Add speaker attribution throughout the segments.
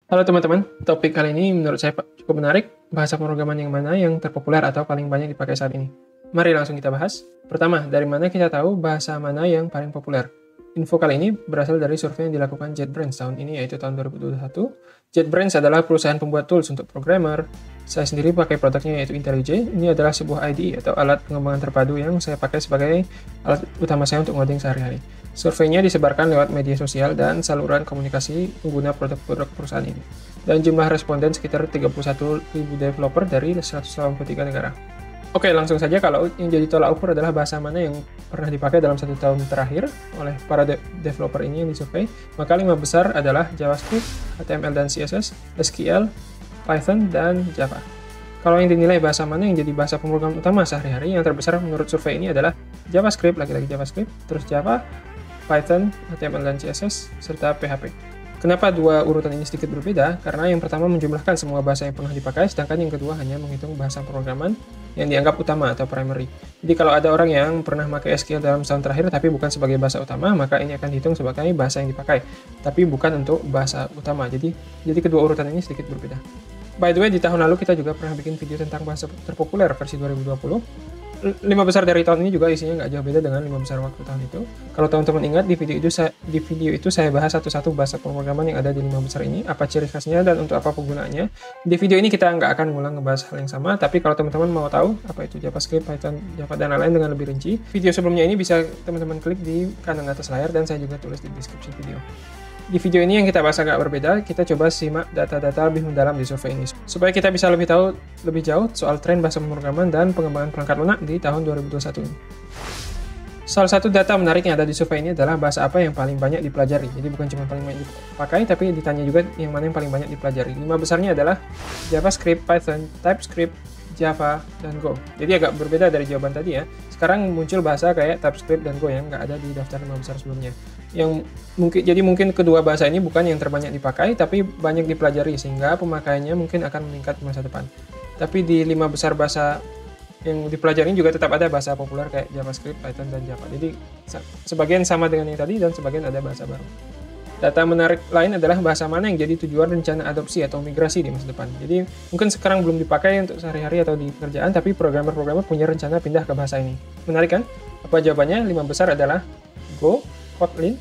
Speaker 1: Halo teman-teman, topik kali ini menurut saya cukup menarik. Bahasa pemrograman yang mana yang terpopuler atau paling banyak dipakai saat ini? Mari langsung kita bahas. Pertama, dari mana kita tahu bahasa mana yang paling populer? Info kali ini berasal dari survei yang dilakukan JetBrains tahun ini, yaitu tahun 2021. JetBrains adalah perusahaan pembuat tools untuk programmer. Saya sendiri pakai produknya yaitu IntelliJ. Ini adalah sebuah IDE atau alat pengembangan terpadu yang saya pakai sebagai alat utama saya untuk ngoding sehari-hari. Surveinya disebarkan lewat media sosial dan saluran komunikasi pengguna produk-produk perusahaan ini. Dan jumlah responden sekitar 31.000 developer dari 183 negara. Oke, langsung saja kalau yang jadi tolak ukur adalah bahasa mana yang pernah dipakai dalam 1 tahun terakhir oleh para developer ini yang disurvei, maka 5 besar adalah JavaScript, HTML dan CSS, SQL, Python, dan Java. Kalau yang dinilai bahasa mana yang jadi bahasa pemrograman utama sehari-hari, yang terbesar menurut survei ini adalah JavaScript, lagi-lagi JavaScript, terus Java, Python, HTML dan CSS, serta PHP. Kenapa dua urutan ini sedikit berbeda? Karena yang pertama menjumlahkan semua bahasa yang pernah dipakai, sedangkan yang kedua hanya menghitung bahasa pemrograman yang dianggap utama atau primary. Jadi kalau ada orang yang pernah pakai SQL dalam setahun terakhir tapi bukan sebagai bahasa utama, maka ini akan dihitung sebagai bahasa yang dipakai, tapi bukan untuk bahasa utama. Jadi kedua urutan ini sedikit berbeda. By the way, di tahun lalu kita juga pernah bikin video tentang bahasa terpopuler versi 2020. 5 besar dari tahun ini juga isinya nggak jauh beda dengan 5 besar waktu tahun itu. Kalau teman-teman ingat, di video itu saya bahas satu-satu bahasa pemrograman yang ada di 5 besar ini, apa ciri khasnya dan untuk apa penggunaannya. Di video ini kita nggak akan ngulang ngebahas hal yang sama, tapi kalau teman-teman mau tahu apa itu JavaScript, Python, Java, dan lain-lain dengan lebih rinci, video sebelumnya ini bisa teman-teman klik di kanan atas layar dan saya juga tulis di deskripsi video. Di video ini yang kita bahas agak berbeda, kita coba simak data-data lebih mendalam di survei ini, supaya kita bisa lebih tahu lebih jauh soal tren bahasa pemrograman dan pengembangan perangkat lunak di tahun 2021 ini. Salah satu data menarik yang ada di survei ini adalah bahasa apa yang paling banyak dipelajari. Jadi bukan cuma paling banyak dipakai, tapi ditanya juga yang mana yang paling banyak dipelajari. 5 besarnya adalah JavaScript, Python, TypeScript, Java, dan Go. Jadi agak berbeda dari jawaban tadi ya. Sekarang muncul bahasa kayak TypeScript dan Go yang nggak ada di daftar 5 besar sebelumnya. Mungkin kedua bahasa ini bukan yang terbanyak dipakai, tapi banyak dipelajari sehingga pemakaiannya mungkin akan meningkat di masa depan. Tapi di 5 besar bahasa yang dipelajari juga tetap ada bahasa populer kayak JavaScript, Python, dan Java. Jadi sebagian sama dengan yang tadi dan sebagian ada bahasa baru. Data menarik lain adalah bahasa mana yang jadi tujuan rencana adopsi atau migrasi di masa depan. Jadi mungkin sekarang belum dipakai untuk sehari-hari atau di pekerjaan, tapi programmer-programmer punya rencana pindah ke bahasa ini. Menarik kan? Apa jawabannya? 5 besar adalah Go, Kotlin,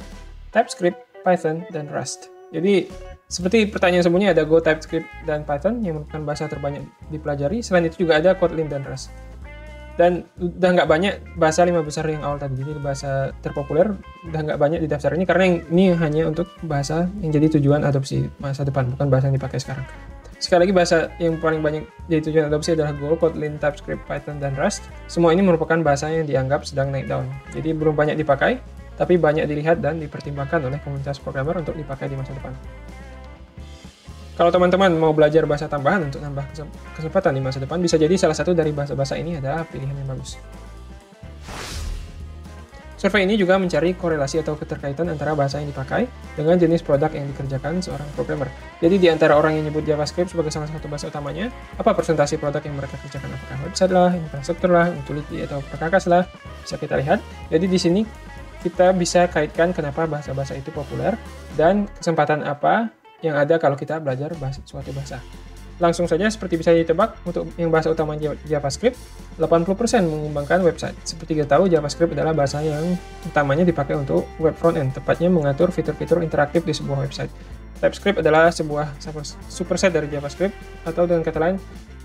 Speaker 1: TypeScript, Python, dan Rust. Jadi seperti pertanyaan sebelumnya ada Go, TypeScript, dan Python yang merupakan bahasa terbanyak dipelajari. Selain itu juga ada Kotlin dan Rust. Dan udah nggak banyak bahasa 5 besar yang awal tadi. Jadi bahasa terpopuler udah nggak banyak di daftar ini karena ini hanya untuk bahasa yang jadi tujuan adopsi masa depan, bukan bahasa yang dipakai sekarang. Sekali lagi bahasa yang paling banyak jadi tujuan adopsi adalah Go, Kotlin, TypeScript, Python, dan Rust. Semua ini merupakan bahasa yang dianggap sedang naik daun. Jadi belum banyak dipakai, tapi banyak dilihat dan dipertimbangkan oleh komunitas programmer untuk dipakai di masa depan. Kalau teman-teman mau belajar bahasa tambahan untuk nambah kesempatan di masa depan, bisa jadi salah satu dari bahasa-bahasa ini adalah pilihan yang bagus. Survei ini juga mencari korelasi atau keterkaitan antara bahasa yang dipakai dengan jenis produk yang dikerjakan seorang programmer. Jadi di antara orang yang nyebut JavaScript sebagai salah satu bahasa utamanya, apa persentase produk yang mereka kerjakan? Apakah website lah, infrastruktur lah, utility atau perkakas lah, bisa kita lihat. Jadi di sini kita bisa kaitkan kenapa bahasa-bahasa itu populer dan kesempatan apa yang ada kalau kita belajar suatu bahasa. Langsung saja seperti bisa ditebak, untuk yang bahasa utama JavaScript, 80% mengembangkan website. Seperti kita tahu, JavaScript adalah bahasa yang utamanya dipakai untuk web front-end, tepatnya mengatur fitur-fitur interaktif di sebuah website. TypeScript adalah sebuah superset dari JavaScript, atau dengan kata lain,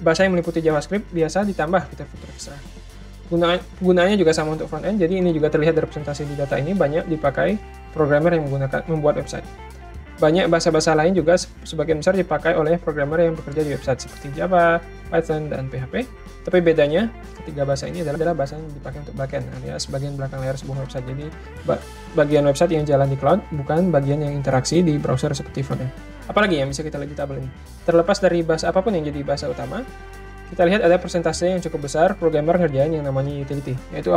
Speaker 1: bahasa yang meliputi JavaScript biasa ditambah fitur-fitur ekstra. Gunaannya juga sama untuk front-end, jadi ini juga terlihat dari presentasi di data ini, banyak dipakai programmer yang membuat website. Banyak bahasa-bahasa lain juga sebagian besar dipakai oleh programmer yang bekerja di website seperti Java, Python, dan PHP. Tapi bedanya, ketiga bahasa ini adalah bahasa yang dipakai untuk backend, alias bagian belakang layar sebuah website. Jadi bagian website yang jalan di cloud, bukan bagian yang interaksi di browser seperti frontend. Apalagi yang bisa kita lihat di tabel ini. Terlepas dari bahasa apapun yang jadi bahasa utama, kita lihat ada persentase yang cukup besar programmer ngerjain yang namanya utility, yaitu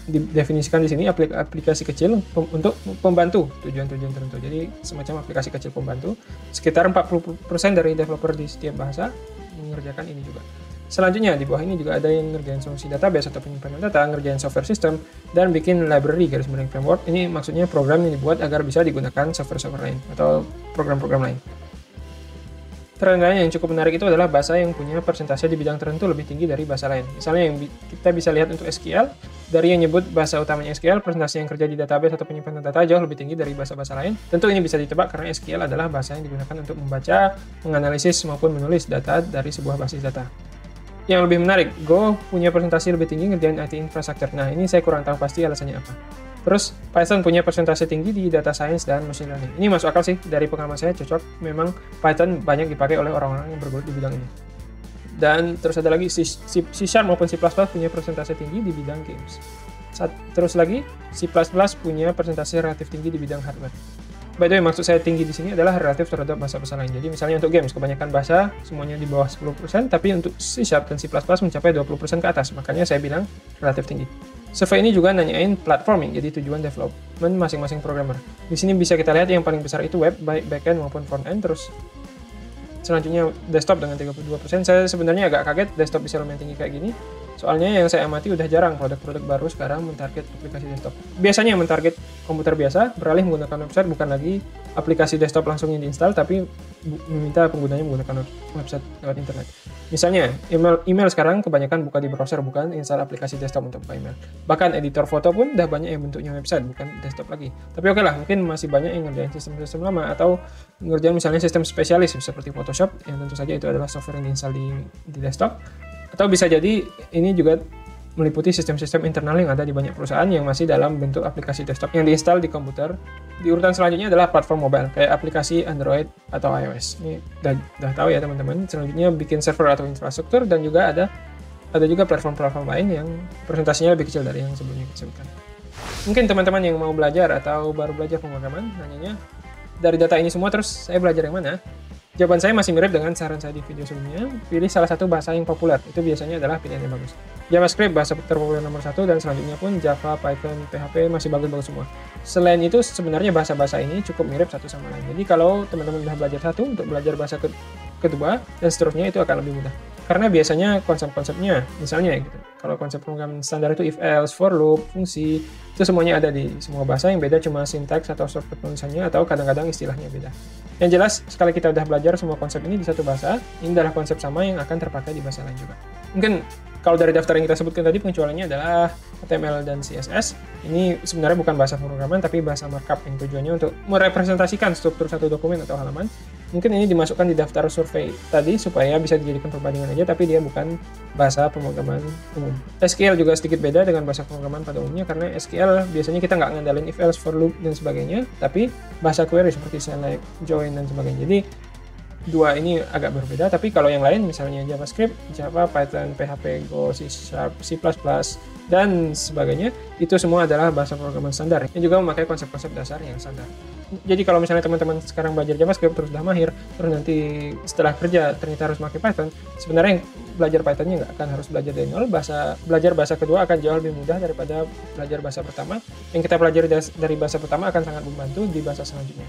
Speaker 1: didefinisikan di sini aplikasi kecil untuk membantu tujuan-tujuan tertentu. Jadi semacam aplikasi kecil pembantu. Sekitar 40% dari developer di setiap bahasa mengerjakan ini juga. Selanjutnya di bawah ini juga ada yang ngerjain solusi database atau penyimpanan data, ngerjain software system, dan bikin library garis miring framework. Ini maksudnya program yang dibuat agar bisa digunakan software-software lain atau program-program lain. Tren lain yang cukup menarik itu adalah bahasa yang punya persentase di bidang tertentu lebih tinggi dari bahasa lain. Misalnya yang kita bisa lihat untuk SQL, dari yang nyebut bahasa utamanya SQL, persentase yang kerja di database atau penyimpanan data jauh lebih tinggi dari bahasa-bahasa lain. Tentu ini bisa ditebak karena SQL adalah bahasa yang digunakan untuk membaca, menganalisis, maupun menulis data dari sebuah basis data. Yang lebih menarik, Go punya persentase lebih tinggi ngerjain IT infrastructure. Nah, ini saya kurang tahu pasti alasannya apa. Terus, Python punya persentase tinggi di data science dan machine learning. Ini masuk akal sih, dari pengalaman saya cocok. Memang Python banyak dipakai oleh orang-orang yang bergelut di bidang ini. Dan terus ada lagi, C# maupun C++ punya persentase tinggi di bidang games. Terus lagi, C++ punya persentase relatif tinggi di bidang hardware. By the way, maksud saya tinggi di sini adalah relatif terhadap bahasa-bahasa lain. Jadi misalnya untuk games, kebanyakan bahasa semuanya di bawah 10%, tapi untuk C# dan C++ mencapai 20% ke atas. Makanya saya bilang relatif tinggi. Survei ini juga nanyain platforming, jadi tujuan development masing-masing programmer. Di sini bisa kita lihat yang paling besar itu web, baik backend maupun frontend. Terus selanjutnya desktop dengan 32%. Saya sebenarnya agak kaget desktop bisa lumayan tinggi kayak gini. Soalnya yang saya amati udah jarang produk-produk baru sekarang mentarget aplikasi desktop. Biasanya mentarget komputer biasa, beralih menggunakan website, bukan lagi aplikasi desktop langsung yang diinstal, tapi meminta penggunanya menggunakan website lewat internet. Misalnya, email sekarang kebanyakan buka di browser, bukan install aplikasi desktop untuk buka email. Bahkan editor foto pun udah banyak yang bentuknya website, bukan desktop lagi. Tapi oke lah, mungkin masih banyak yang ngerjain sistem-sistem lama, atau ngerjain misalnya sistem spesialis seperti Photoshop, yang tentu saja itu adalah software yang diinstal di desktop. Atau bisa jadi ini juga meliputi sistem-sistem internal yang ada di banyak perusahaan yang masih dalam bentuk aplikasi desktop yang diinstal di komputer. Di urutan selanjutnya adalah platform mobile, kayak aplikasi Android atau iOS. Ini udah tahu ya teman-teman. Selanjutnya bikin server atau infrastruktur, dan juga ada juga platform-platform lain yang presentasinya lebih kecil dari yang sebelumnya disebutkan. Mungkin teman-teman yang mau belajar atau baru belajar pemrograman, nanyanya dari data ini semua terus saya belajar yang mana? Jawaban saya masih mirip dengan saran saya di video sebelumnya, pilih salah satu bahasa yang populer, itu biasanya adalah pilihan yang bagus. JavaScript bahasa terpopuler nomor 1, dan selanjutnya pun Java, Python, PHP masih bagus-bagus semua. Selain itu, sebenarnya bahasa-bahasa ini cukup mirip satu sama lain. Jadi kalau teman-teman sudah belajar satu, untuk belajar bahasa kedua, dan seterusnya itu akan lebih mudah. Karena biasanya konsep-konsepnya, misalnya gitu, kalau konsep pemrograman standar itu if else, for loop, fungsi, itu semuanya ada di semua bahasa. Yang beda cuma sintaks atau struktur penulisannya, atau kadang-kadang istilahnya beda. Yang jelas, sekali kita udah belajar semua konsep ini di satu bahasa, ini adalah konsep sama yang akan terpakai di bahasa lain juga. Mungkin kalau dari daftar yang kita sebutkan tadi, pengecualiannya adalah HTML dan CSS. Ini sebenarnya bukan bahasa pemrograman, tapi bahasa markup yang tujuannya untuk merepresentasikan struktur satu dokumen atau halaman. Mungkin ini dimasukkan di daftar survei tadi supaya bisa dijadikan perbandingan aja, tapi dia bukan bahasa pemrograman umum. SQL juga sedikit beda dengan bahasa pemrograman pada umumnya, karena SQL biasanya kita nggak ngandalin if else, for loop, dan sebagainya, tapi bahasa query seperti select, join, dan sebagainya. Jadi dua ini agak berbeda, tapi kalau yang lain misalnya JavaScript, Java, Python, PHP, Go, C#, C++, dan sebagainya, itu semua adalah bahasa pemrograman standar yang juga memakai konsep-konsep dasar yang standar. Jadi kalau misalnya teman-teman sekarang belajar JavaScript terus udah mahir, terus nanti setelah kerja ternyata harus pakai Python, sebenarnya belajar Pythonnya nggak akan harus belajar dari nol. Belajar bahasa kedua akan jauh lebih mudah daripada belajar bahasa pertama. Yang kita pelajari dari bahasa pertama akan sangat membantu di bahasa selanjutnya.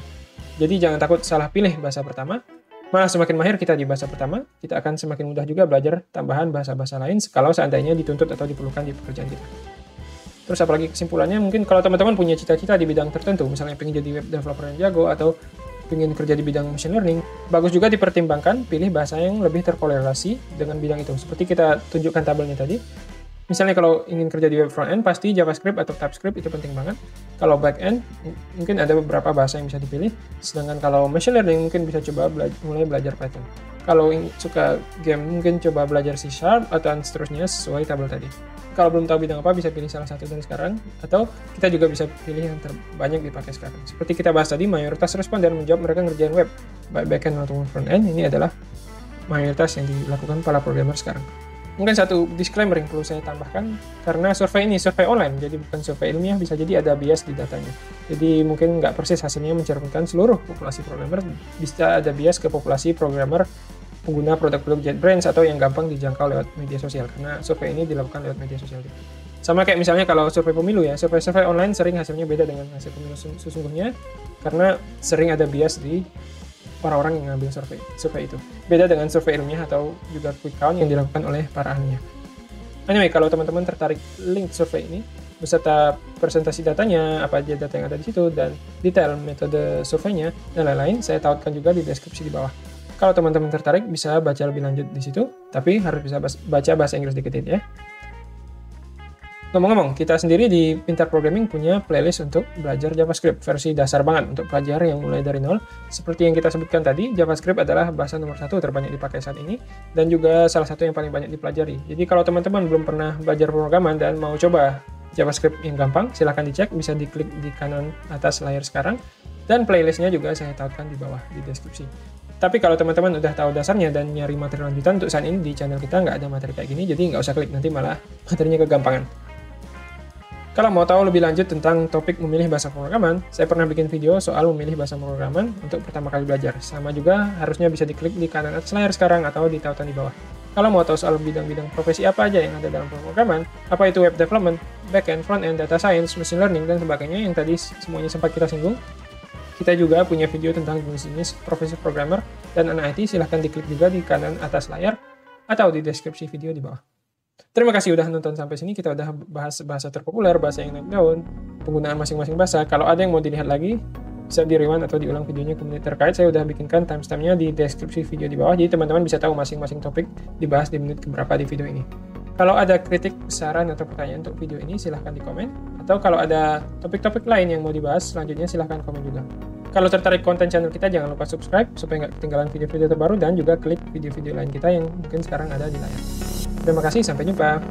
Speaker 1: Jadi jangan takut salah pilih bahasa pertama. Malah semakin mahir kita di bahasa pertama, kita akan semakin mudah juga belajar tambahan bahasa-bahasa lain kalau seandainya dituntut atau diperlukan di pekerjaan kita. Terus apalagi kesimpulannya, mungkin kalau teman-teman punya cita-cita di bidang tertentu, misalnya pengen jadi web developer yang jago atau pengen kerja di bidang machine learning, bagus juga dipertimbangkan pilih bahasa yang lebih terkorelasi dengan bidang itu. Seperti kita tunjukkan tabelnya tadi. Misalnya kalau ingin kerja di web front-end, pasti JavaScript atau TypeScript itu penting banget. Kalau back-end, mungkin ada beberapa bahasa yang bisa dipilih. Sedangkan kalau machine learning, mungkin bisa coba mulai belajar Python. Kalau suka game, mungkin coba belajar C# atau seterusnya sesuai tabel tadi. Kalau belum tahu bidang apa, bisa pilih salah satu dari sekarang. Atau kita juga bisa pilih yang terbanyak dipakai sekarang. Seperti kita bahas tadi, mayoritas responden menjawab mereka ngerjain web, baik back-end maupun front-end. Ini adalah mayoritas yang dilakukan para programmer sekarang. Mungkin satu disclaimer yang perlu saya tambahkan, karena survei ini survei online, jadi bukan survei ilmiah, bisa jadi ada bias di datanya. Jadi mungkin nggak persis hasilnya mencerminkan seluruh populasi programmer, bisa ada bias ke populasi programmer pengguna produk-produk JetBrains atau yang gampang dijangkau lewat media sosial, karena survei ini dilakukan lewat media sosial. Sama kayak misalnya kalau survei pemilu ya, survei online sering hasilnya beda dengan hasil pemilu sesungguhnya, karena sering ada bias di orang-orang yang ngambil survei itu. Beda dengan survei ilmiah atau juga quick count yang dilakukan oleh para ahlinya. Anyway, kalau teman-teman tertarik link survei ini, beserta presentasi datanya, apa aja data yang ada di situ, dan detail metode surveinya, dan lain-lain, saya tautkan juga di deskripsi di bawah. Kalau teman-teman tertarik, bisa baca lebih lanjut di situ, tapi harus bisa baca bahasa Inggris dikit ya. Ngomong-ngomong, kita sendiri di Pintar Programming punya playlist untuk belajar JavaScript, versi dasar banget untuk pelajar yang mulai dari nol. Seperti yang kita sebutkan tadi, JavaScript adalah bahasa nomor 1 terbanyak dipakai saat ini, dan juga salah satu yang paling banyak dipelajari. Jadi kalau teman-teman belum pernah belajar pemrograman dan mau coba JavaScript yang gampang, silahkan dicek, bisa diklik di kanan atas layar sekarang, dan playlistnya juga saya tautkan di bawah di deskripsi. Tapi kalau teman-teman udah tahu dasarnya dan nyari materi lanjutan, untuk saat ini di channel kita nggak ada materi kayak gini, jadi nggak usah klik, nanti malah materinya kegampangan. Kalau mau tahu lebih lanjut tentang topik memilih bahasa pemrograman, saya pernah bikin video soal memilih bahasa pemrograman untuk pertama kali belajar. Sama juga harusnya bisa diklik di kanan atas layar sekarang atau di tautan di bawah. Kalau mau tahu soal bidang-bidang profesi apa aja yang ada dalam pemrograman, apa itu web development, backend, frontend, data science, machine learning, dan sebagainya yang tadi semuanya sempat kita singgung, kita juga punya video tentang jenis-jenis profesi programmer dan anak IT, silahkan diklik juga di kanan atas layar atau di deskripsi video di bawah. Terima kasih udah nonton sampai sini. Kita udah bahas bahasa terpopuler, bahasa yang naik daun, penggunaan masing-masing bahasa. Kalau ada yang mau dilihat lagi, bisa di rewind atau diulang videonya ke menit terkait. Saya udah bikinkan timestamp-nya di deskripsi video di bawah, jadi teman-teman bisa tahu masing-masing topik dibahas di menit keberapa di video ini. Kalau ada kritik, saran, atau pertanyaan untuk video ini, silahkan di komen. Atau kalau ada topik-topik lain yang mau dibahas selanjutnya, silahkan komen juga. Kalau tertarik konten channel kita, jangan lupa subscribe supaya nggak ketinggalan video-video terbaru, dan juga klik video-video lain kita yang mungkin sekarang ada di layar. Terima kasih, sampai jumpa.